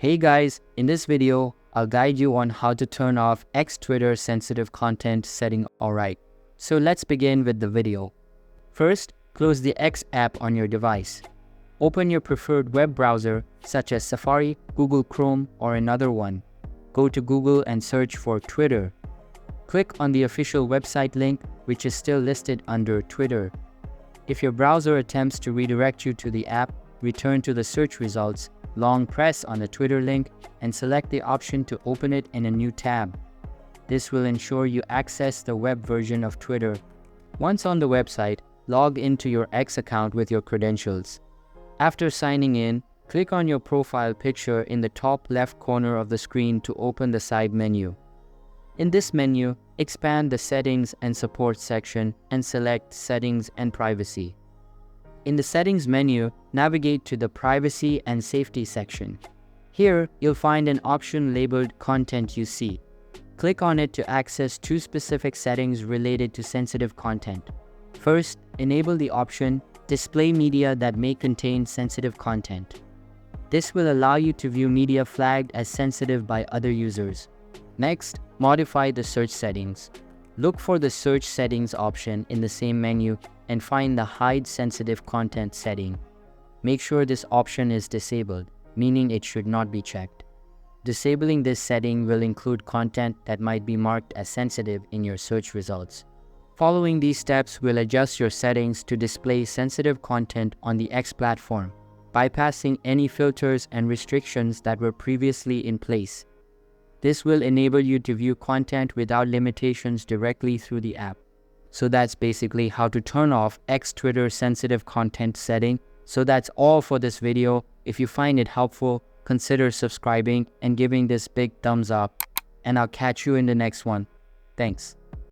Hey guys, in this video, I'll guide you on how to turn off X Twitter sensitive content setting. Alright, so let's begin with the video. First, close the X app on your device. Open your preferred web browser such as Safari, Google Chrome, or another one. Go to Google and search for Twitter. Click on the official website link, which is still listed under Twitter. If your browser attempts to redirect you to the app, return to the search results, long press on the Twitter link, and select the option to open it in a new tab. This will ensure you access the web version of Twitter. Once on the website, log into your X account with your credentials. After signing in, click on your profile picture in the top left corner of the screen to open the side menu. In this menu, expand the Settings and Support section and select Settings and Privacy. In the Settings menu, navigate to the Privacy and Safety section. Here, you'll find an option labeled Content You See. Click on it to access two specific settings related to sensitive content. First, enable the option Display Media that may contain sensitive content. This will allow you to view media flagged as sensitive by other users. Next, modify the search settings. Look for the Search Settings option in the same menu and find the Hide Sensitive Content setting. Make sure this option is disabled, meaning it should not be checked. Disabling this setting will include content that might be marked as sensitive in your search results. Following these steps will adjust your settings to display sensitive content on the X platform, bypassing any filters and restrictions that were previously in place. This will enable you to view content without limitations directly through the app. So that's basically how to turn off X Twitter sensitive content setting. So that's all for this video. If you find it helpful, consider subscribing and giving this big thumbs up. And I'll catch you in the next one. Thanks.